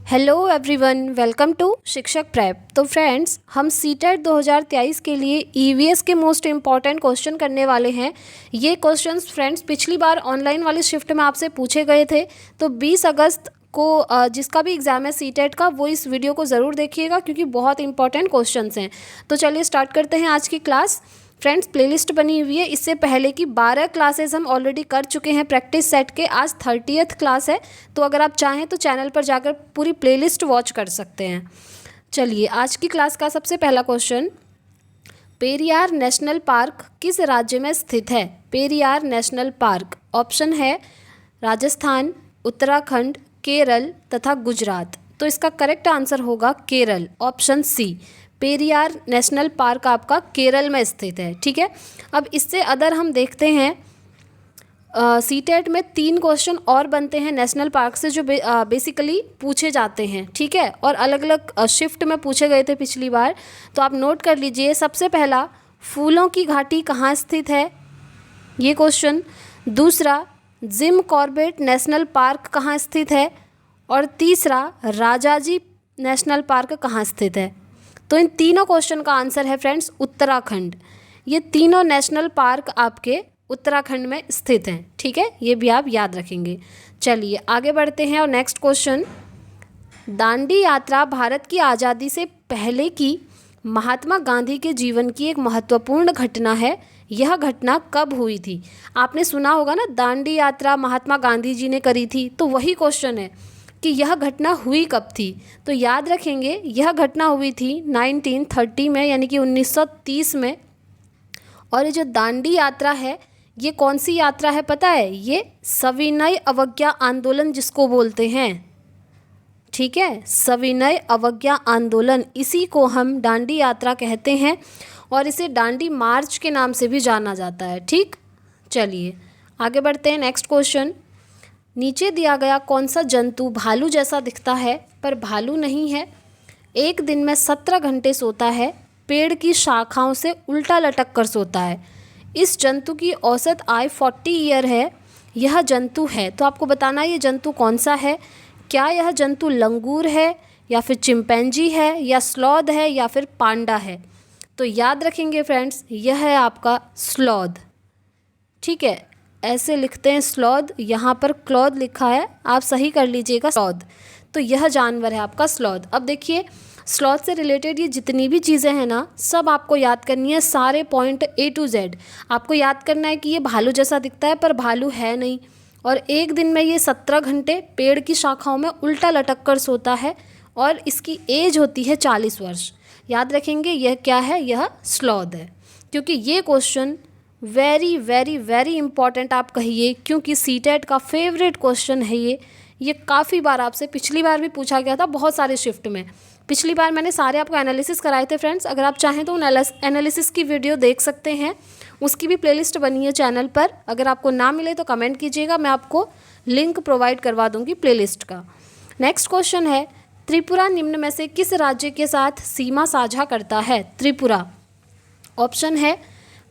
Hello everyone, welcome to शिक्षक prep. तो friends, हम सीटेट 2023 के लिए ईवीएस के मोस्ट इम्पॉर्टेंट क्वेश्चन करने वाले हैं। ये क्वेश्चंस फ्रेंड्स पिछली बार ऑनलाइन वाली शिफ्ट में आपसे पूछे गए थे। तो 20 अगस्त को जिसका भी एग्ज़ाम है सीटेट का, वो इस वीडियो को ज़रूर देखिएगा क्योंकि बहुत इंपॉर्टेंट क्वेश्चंस हैं। तो चलिए स्टार्ट करते हैं आज की क्लास। फ्रेंड्स, प्लेलिस्ट बनी हुई है, इससे पहले की 12 क्लासेस हम ऑलरेडी कर चुके हैं प्रैक्टिस सेट के। आज 30th क्लास है, तो अगर आप चाहें तो चैनल पर जाकर पूरी प्लेलिस्ट वॉच कर सकते हैं। चलिए आज की क्लास का सबसे पहला क्वेश्चन, पेरियार नेशनल पार्क किस राज्य में स्थित है? पेरियार नेशनल पार्क ऑप्शन है राजस्थान, उत्तराखंड, केरल तथा गुजरात। तो इसका करेक्ट आंसर होगा Kerala, option C. Periyar national park आपका केरल में स्थित है। ठीक है, अब इससे अदर हम देखते हैं सीटेट में 3 क्वेश्चन और बनते हैं नेशनल पार्क से जो बेसिकली पूछे जाते हैं। ठीक है, और अलग अलग शिफ्ट में पूछे गए थे पिछली बार, तो आप नोट कर लीजिए। सबसे पहला, फूलों की घाटी कहाँ स्थित है, ये क्वेश्चन। दूसरा, जिम कॉर्बेट नेशनल पार्क कहाँ स्थित है, और तीसरा, राजाजी नेशनल पार्क कहाँ स्थित है। तो इन तीनों क्वेश्चन का आंसर है फ्रेंड्स उत्तराखंड। ये तीनों नेशनल पार्क आपके उत्तराखंड में स्थित हैं। ठीक है, ये भी आप याद रखेंगे। चलिए आगे बढ़ते हैं और नेक्स्ट क्वेश्चन, दांडी यात्रा भारत की आज़ादी से पहले की महात्मा गांधी के जीवन की एक महत्वपूर्ण घटना है। यह घटना कब हुई थी? आपने सुना होगा ना, दांडी यात्रा महात्मा गांधी जी ने करी थी। तो वही क्वेश्चन है कि यह घटना हुई कब थी। तो याद रखेंगे, यह घटना हुई थी 1930 में, यानी कि 1930 में। और ये जो दांडी यात्रा है, ये कौन सी यात्रा है पता है? ये सविनय अवज्ञा आंदोलन जिसको बोलते हैं। ठीक है, सविनय अवज्ञा आंदोलन, इसी को हम दांडी यात्रा कहते हैं और इसे दांडी मार्च के नाम से भी जाना जाता है। ठीक, चलिए आगे बढ़ते हैं। नेक्स्ट क्वेश्चन, नीचे दिया गया कौन सा जंतु भालू जैसा दिखता है पर भालू नहीं है? एक दिन में 17 घंटे सोता है, पेड़ की शाखाओं से उल्टा लटक कर सोता है। इस जंतु की औसत आयु 40 ईयर है। यह जंतु है, तो आपको बताना है ये जंतु कौन सा है। क्या यह जंतु लंगूर है, या फिर चिंपैंजी है, या स्लॉथ है, या फिर पांडा है? तो याद रखेंगे फ्रेंड्स, यह है आपका स्लॉथ। ठीक है, ऐसे लिखते हैं स्लॉथ, यहाँ पर क्लॉथ लिखा है, आप सही कर लीजिएगा स्लॉथ। तो यह जानवर है आपका स्लॉथ। अब देखिए, स्लॉथ से रिलेटेड ये जितनी भी चीज़ें हैं ना, सब आपको याद करनी है, सारे पॉइंट A to Z आपको याद करना है कि ये भालू जैसा दिखता है पर भालू है नहीं, और एक दिन में ये 17 घंटे पेड़ की शाखाओं में उल्टा लटक कर सोता है, और इसकी एज होती है 40 वर्ष। याद रखेंगे यह क्या है, यह स्लॉथ है। क्योंकि ये question very very very important आप कहिए, क्योंकि सीटेट का फेवरेट क्वेश्चन है ये काफ़ी बार आपसे पिछली बार भी पूछा गया था, बहुत सारे शिफ्ट में। पिछली बार मैंने सारे आपको एनालिसिस कराए थे फ्रेंड्स। अगर आप चाहें तो उन एनालिसिस की वीडियो देख सकते हैं, उसकी भी प्लेलिस्ट बनी है चैनल पर। अगर आपको ना मिले तो कमेंट कीजिएगा, मैं आपको लिंक प्रोवाइड करवा दूँगी प्लेलिस्ट का। नेक्स्ट क्वेश्चन है, त्रिपुरा निम्न में से किस राज्य के साथ सीमा साझा करता है? त्रिपुरा ऑप्शन है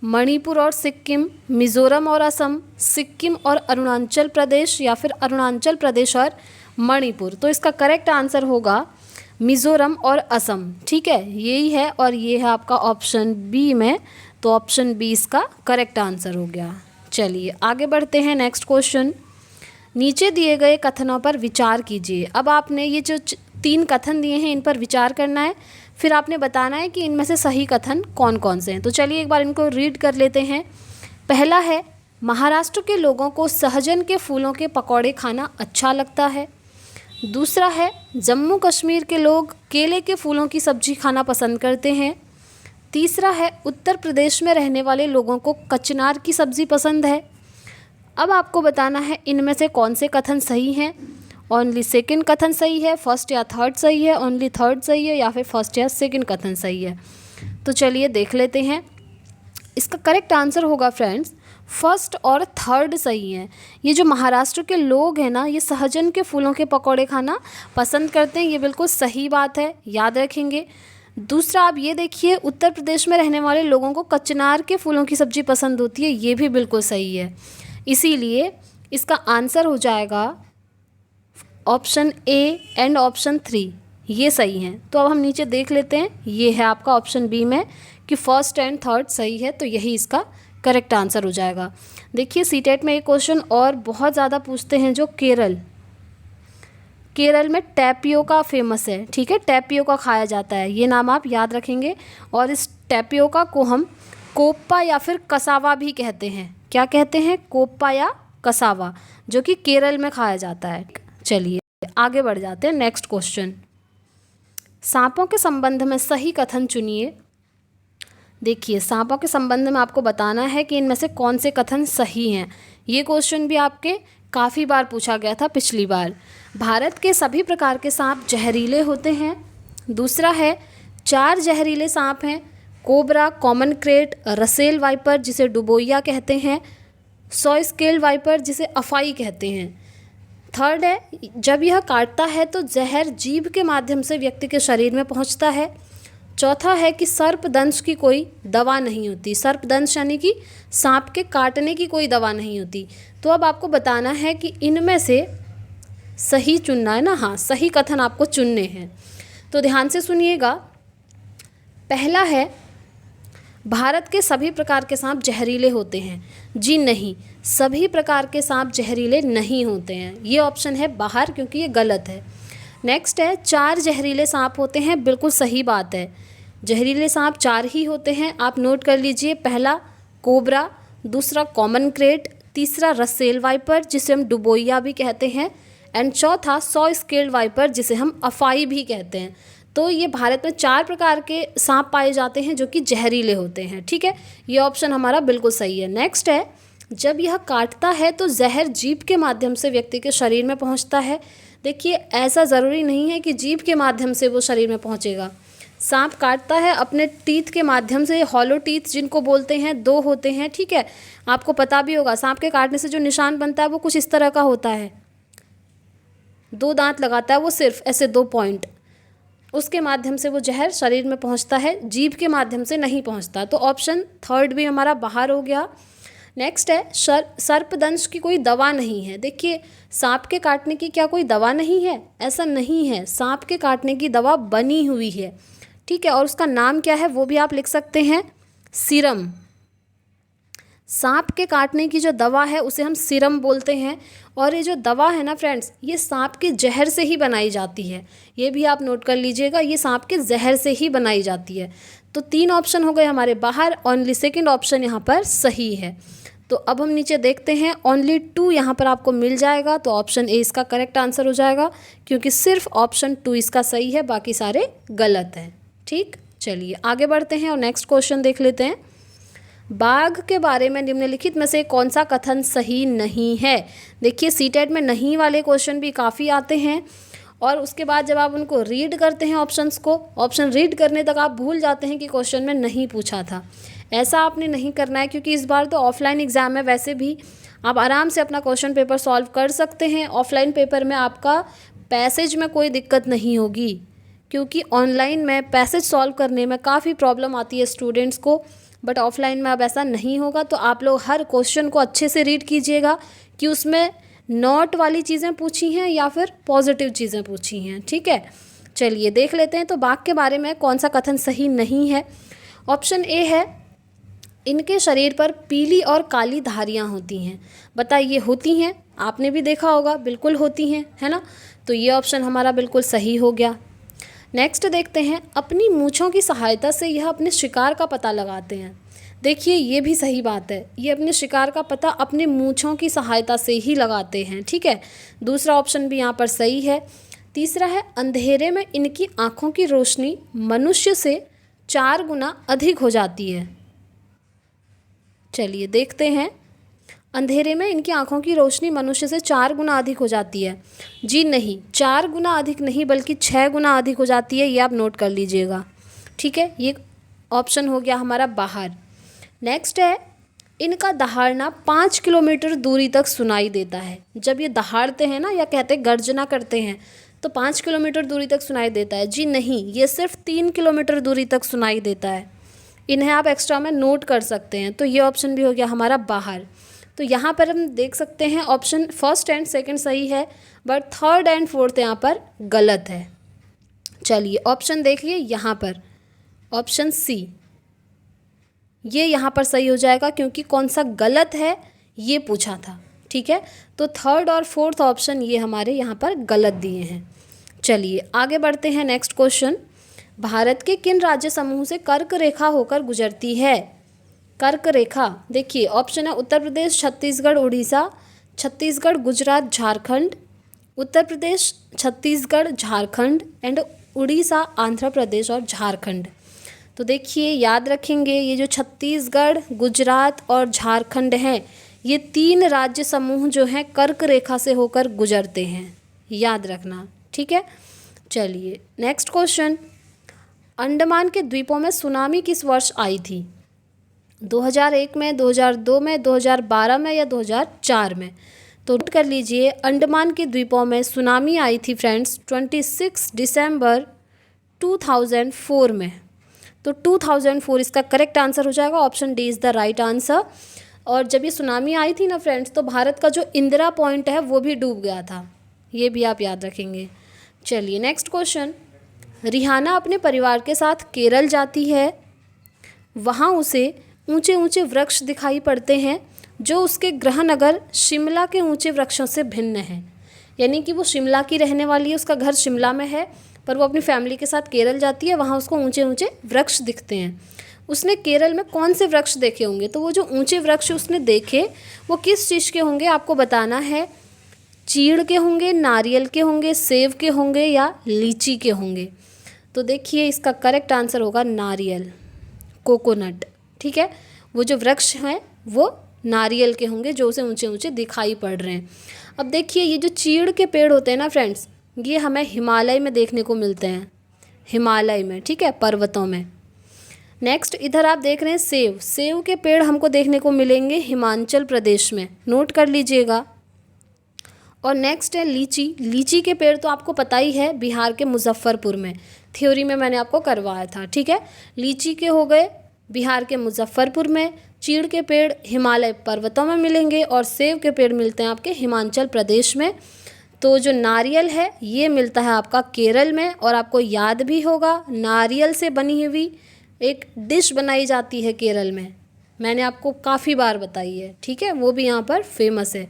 मणिपुर और सिक्किम, मिज़ोरम और असम, सिक्किम और अरुणाचल प्रदेश, या फिर अरुणाचल प्रदेश और मणिपुर। तो इसका करेक्ट आंसर होगा मिज़ोरम और असम। ठीक है, यही है, और ये है आपका ऑप्शन बी में। तो ऑप्शन बी इसका करेक्ट आंसर हो गया। चलिए आगे बढ़ते हैं। नेक्स्ट क्वेश्चन, नीचे दिए गए कथनों पर विचार कीजिए। अब आपने ये जो 3 कथन दिए हैं इन पर विचार करना है, फिर आपने बताना है कि इनमें से सही कथन कौन कौन से हैं। तो चलिए एक बार इनको रीड कर लेते हैं। पहला है, महाराष्ट्र के लोगों को सहजन के फूलों के पकौड़े खाना अच्छा लगता है। दूसरा है, जम्मू कश्मीर के लोग केले के फूलों की सब्जी खाना पसंद करते हैं। तीसरा है, उत्तर प्रदेश में रहने वाले लोगों को कचनार की सब्ज़ी पसंद है। अब आपको बताना है इनमें से कौन से कथन सही हैं। ओनली सेकंड कथन सही है, फर्स्ट या थर्ड सही है, ओनली थर्ड सही है, या फिर फर्स्ट या सेकंड कथन सही है। तो चलिए देख लेते हैं। इसका करेक्ट आंसर होगा फ्रेंड्स फर्स्ट और थर्ड सही है। ये जो महाराष्ट्र के लोग हैं ना, ये सहजन के फूलों के पकौड़े खाना पसंद करते हैं, ये बिल्कुल सही बात है, याद रखेंगे। दूसरा आप ये देखिए, उत्तर प्रदेश में रहने वाले लोगों को कचनार के फूलों की सब्ज़ी पसंद होती है, ये भी बिल्कुल सही है। इसीलिए इसका आंसर हो जाएगा ऑप्शन ए एंड ऑप्शन 3 ये सही हैं। तो अब हम नीचे देख लेते हैं, ये है आपका ऑप्शन बी में कि फर्स्ट एंड थर्ड सही है, तो यही इसका करेक्ट आंसर हो जाएगा। देखिए सीटेट में एक क्वेश्चन और बहुत ज़्यादा पूछते हैं, जो केरल में टैपियोका फेमस है, ठीक है, टैपियोका खाया जाता है, ये नाम आप याद रखेंगे। और इस टैपियोका को हम कोप्पा या फिर कसावा भी कहते हैं। क्या कहते हैं? कोप्पा या कसावा, जो कि केरल में खाया जाता है। चलिए आगे बढ़ जाते हैं। नेक्स्ट क्वेश्चन, सांपों के संबंध में सही कथन चुनिए। देखिए सांपों के संबंध में आपको बताना है कि इनमें से कौन से कथन सही हैं। ये क्वेश्चन भी आपके काफ़ी बार पूछा गया था पिछली बार। भारत के सभी प्रकार के सांप जहरीले होते हैं। दूसरा है 4 जहरीले सांप हैं, cobra, common crate, Russell viper जिसे डुबोइया कहते हैं, सॉय स्केल वाइपर जिसे अफाई कहते हैं। थर्ड है जब यह काटता है तो जहर जीभ के माध्यम से व्यक्ति के शरीर में पहुंचता है। चौथा है कि सर्पदंश की कोई दवा नहीं होती। सर्पदंश यानी कि सांप के काटने की कोई दवा नहीं होती। तो अब आपको बताना है कि इनमें से सही चुनना है ना। हाँ, सही कथन आपको चुनने हैं, तो ध्यान से सुनिएगा। पहला है भारत के सभी प्रकार के सांप जहरीले होते हैं। जी नहीं, सभी प्रकार के सांप जहरीले नहीं होते हैं, ये ऑप्शन है बाहर, क्योंकि ये गलत है। नेक्स्ट है 4 जहरीले सांप होते हैं, बिल्कुल सही बात है। जहरीले सांप 4 ही होते हैं, आप नोट कर लीजिए। पहला कोबरा, दूसरा कॉमन क्रेट, तीसरा रसेल वाइपर जिसे हम डुबोइया भी कहते हैं, एंड चौथा सॉय स्केल्ड वाइपर जिसे हम अफाई भी कहते हैं। तो ये भारत में 4 प्रकार के सांप पाए जाते हैं जो कि जहरीले होते हैं, ठीक है। ये ऑप्शन हमारा बिल्कुल सही है। नेक्स्ट है जब यह काटता है तो जहर जीभ के माध्यम से व्यक्ति के शरीर में पहुंचता है। देखिए ऐसा ज़रूरी नहीं है कि जीभ के माध्यम से वो शरीर में पहुंचेगा। सांप काटता है अपने टीथ के माध्यम से, हॉलो टीथ जिनको बोलते हैं, 2 होते हैं, ठीक है। आपको पता भी होगा सांप के काटने से जो निशान बनता है वो कुछ इस तरह का होता है। 2 दांत लगाता है वो, सिर्फ ऐसे 2 पॉइंट, उसके माध्यम से वो जहर शरीर में पहुंचता है, जीभ के माध्यम से नहीं पहुंचता। तो ऑप्शन थर्ड भी हमारा बाहर हो गया। नेक्स्ट है सर्पदंश की कोई दवा नहीं है। देखिए सांप के काटने की क्या कोई दवा नहीं है? ऐसा नहीं है, सांप के काटने की दवा बनी हुई है, ठीक है। और उसका नाम क्या है वो भी आप लिख सकते हैं, सीरम। सांप के काटने की जो दवा है उसे हम सीरम बोलते हैं। और ये जो दवा है ना फ्रेंड्स, ये सांप के जहर से ही बनाई जाती है, ये भी आप नोट कर लीजिएगा, ये सांप के जहर से ही बनाई जाती है। तो 3 ऑप्शन हो गए हमारे बाहर, ओनली सेकंड ऑप्शन यहाँ पर सही है। तो अब हम नीचे देखते हैं, ओनली 2 यहाँ पर आपको मिल जाएगा, तो ऑप्शन ए इसका करेक्ट आंसर हो जाएगा, क्योंकि सिर्फ ऑप्शन 2 इसका सही है, बाकी सारे गलत हैं, ठीक। चलिए आगे बढ़ते हैं और नेक्स्ट क्वेश्चन देख लेते हैं। बाघ के बारे में निम्नलिखित में से कौन सा कथन सही नहीं है? देखिए सीटेट में नहीं वाले क्वेश्चन भी काफ़ी आते हैं, और उसके बाद जब आप उनको रीड करते हैं ऑप्शंस को, ऑप्शन रीड करने तक आप भूल जाते हैं कि क्वेश्चन में नहीं पूछा था। ऐसा आपने नहीं करना है, क्योंकि इस बार तो ऑफलाइन एग्ज़ाम है। वैसे भी आप आराम से अपना क्वेश्चन पेपर सॉल्व कर सकते हैं। ऑफलाइन पेपर में आपका पैसेज में कोई दिक्कत नहीं होगी, क्योंकि ऑनलाइन में पैसेज सॉल्व करने में काफ़ी प्रॉब्लम आती है स्टूडेंट्स को, बट ऑफलाइन में अब ऐसा नहीं होगा। तो आप लोग हर क्वेश्चन को अच्छे से रीड कीजिएगा कि उसमें नॉट वाली चीज़ें पूछी हैं या फिर पॉजिटिव चीज़ें पूछी हैं, ठीक है। चलिए देख लेते हैं, तो बाघ के बारे में कौन सा कथन सही नहीं है। ऑप्शन ए है इनके शरीर पर पीली और काली धारियाँ होती हैं। बताइए होती हैं? आपने भी देखा होगा, बिल्कुल होती हैं, है ना। तो ये ऑप्शन हमारा बिल्कुल सही हो गया। नेक्स्ट देखते हैं, अपनी मूँछों की सहायता से यह अपने शिकार का पता लगाते हैं। देखिए ये भी सही बात है, ये अपने शिकार का पता अपने मूँछों की सहायता से ही लगाते हैं, ठीक है। दूसरा ऑप्शन भी यहाँ पर सही है। तीसरा है अंधेरे में इनकी आँखों की रोशनी मनुष्य से 4 गुना अधिक हो जाती है। चलिए देखते हैं, अंधेरे में इनकी आँखों की रोशनी मनुष्य से 4 गुना अधिक हो जाती है। जी नहीं, 4 गुना अधिक नहीं बल्कि 6 गुना अधिक हो जाती है, ये आप नोट कर लीजिएगा, ठीक है। ये ऑप्शन हो गया हमारा बाहर। नेक्स्ट है इनका दहाड़ना 5 किलोमीटर दूरी तक सुनाई देता है। जब ये दहाड़ते हैं ना, या कहते गर्जना करते हैं, तो 5 किलोमीटर दूरी तक सुनाई देता है। जी नहीं, ये सिर्फ 3 किलोमीटर दूरी तक सुनाई देता है। इन्हें आप एक्स्ट्रा में नोट कर सकते हैं। तो ये ऑप्शन भी हो गया हमारा बाहर। तो यहाँ पर हम देख सकते हैं ऑप्शन फर्स्ट एंड सेकंड सही है, बट थर्ड एंड फोर्थ यहाँ पर गलत है। चलिए ऑप्शन देखिए यहाँ पर, ऑप्शन सी ये यहाँ पर सही हो जाएगा, क्योंकि कौन सा गलत है ये पूछा था। ठीक है, तो थर्ड और फोर्थ ऑप्शन ये हमारे यहाँ पर गलत दिए हैं। चलिए आगे बढ़ते हैं। नेक्स्ट क्वेश्चन, भारत के किन राज्य समूह से कर्क रेखा होकर गुजरती है? कर्क रेखा देखिए ऑप्शन है उत्तर प्रदेश, छत्तीसगढ़, उड़ीसा, छत्तीसगढ़, गुजरात, झारखंड, उत्तर प्रदेश, छत्तीसगढ़, झारखंड एंड उड़ीसा, आंध्र प्रदेश और झारखंड। तो देखिए याद रखेंगे, ये जो छत्तीसगढ़, गुजरात और झारखंड हैं, ये 3 राज्य समूह जो हैं कर्क रेखा से होकर गुजरते हैं, याद रखना। ठीक है, चलिए नेक्स्ट क्वेश्चन, अंडमान के द्वीपों में सुनामी किस वर्ष आई थी? 2001 में, 2002 में, 2012 में या 2004 में? तो नोट कर लीजिए, अंडमान के द्वीपों में सुनामी आई थी फ्रेंड्स 26 दिसंबर 2004 में। तो 2004 इसका करेक्ट आंसर हो जाएगा, option D is the right answer. और जब ये सुनामी आई थी ना फ्रेंड्स, तो भारत का जो इंदिरा पॉइंट है वो भी डूब गया था, ये भी आप याद रखेंगे। चलिए नेक्स्ट क्वेश्चन, रिहाना अपने परिवार के साथ केरल जाती है, वहाँ उसे ऊंचे ऊंचे वृक्ष दिखाई पड़ते हैं जो उसके गृह नगर शिमला के ऊंचे वृक्षों से भिन्न है। यानी कि वो शिमला की रहने वाली है, उसका घर शिमला में है, पर वो अपनी फैमिली के साथ केरल जाती है, वहाँ उसको ऊंचे ऊंचे वृक्ष दिखते हैं। उसने केरल में कौन से वृक्ष देखे होंगे? तो वो जो ऊंचे वृक्ष उसने देखे वो किस चीज़ के होंगे आपको बताना है। चीड़ के होंगे, नारियल के होंगे, सेब के होंगे या लीची के होंगे? तो देखिए इसका करेक्ट आंसर होगा नारियल, कोकोनट। ठीक है, वो जो वृक्ष हैं वो नारियल के होंगे जो उसे ऊंचे ऊंचे दिखाई पड़ रहे हैं। अब देखिए ये जो चीड़ के पेड़ होते हैं ना फ्रेंड्स, ये हमें हिमालय में देखने को मिलते हैं, हिमालय में, ठीक है, पर्वतों में। नेक्स्ट इधर आप देख रहे हैं सेब, सेब के पेड़ हमको देखने को मिलेंगे हिमाचल प्रदेश में, नोट कर लीजिएगा। और नेक्स्ट है लीची, लीची के पेड़ तो आपको पता ही है, बिहार के मुजफ्फरपुर में, थ्योरी में मैंने आपको करवाया था। ठीक है, लीची के हो गए बिहार के मुजफ्फरपुर में, चीड़ के पेड़ हिमालय पर्वतों में मिलेंगे और सेब के पेड़ मिलते हैं आपके हिमाचल प्रदेश में। तो जो नारियल है ये मिलता है आपका केरल में। और आपको याद भी होगा नारियल से बनी हुई एक डिश बनाई जाती है केरल में, मैंने आपको काफ़ी बार बताई है। ठीक है, वो भी यहाँ पर फेमस है।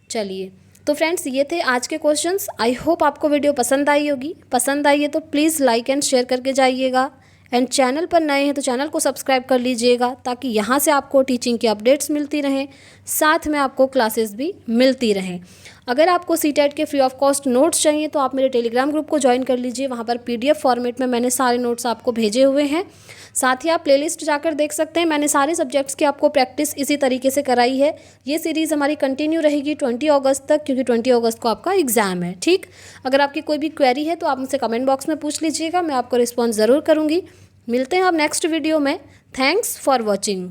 चलिए तो फ्रेंड्स ये थे आज के क्वेश्चंस। आई होप आपको वीडियो पसंद आई होगी। पसंद आई है तो प्लीज़ लाइक एंड शेयर करके जाइएगा। एंड चैनल पर नए हैं तो चैनल को सब्सक्राइब कर लीजिएगा, ताकि यहाँ से आपको टीचिंग की अपडेट्स मिलती रहें, साथ में आपको क्लासेस भी मिलती रहें। अगर आपको सीटेट के फ्री ऑफ कॉस्ट नोट्स चाहिए तो आप मेरे टेलीग्राम ग्रुप को ज्वाइन कर लीजिए, वहाँ पर PDF फॉर्मेट में मैंने सारे नोट्स आपको भेजे हुए हैं। साथ ही आप प्लेलिस्ट जाकर देख सकते हैं, मैंने सारे सब्जेक्ट्स की आपको प्रैक्टिस इसी तरीके से कराई है। ये सीरीज़ हमारी कंटिन्यू रहेगी 20 अगस्त तक, क्योंकि 20 अगस्त को आपका एग्ज़ाम है। ठीक, अगर आपकी कोई भी क्वेरी है तो आप मुझसे कमेंट बॉक्स में पूछ लीजिएगा, मैं आपको रिस्पॉन्स ज़रूर करूँगी। मिलते हैं आप नेक्स्ट वीडियो में। Thanks for watching.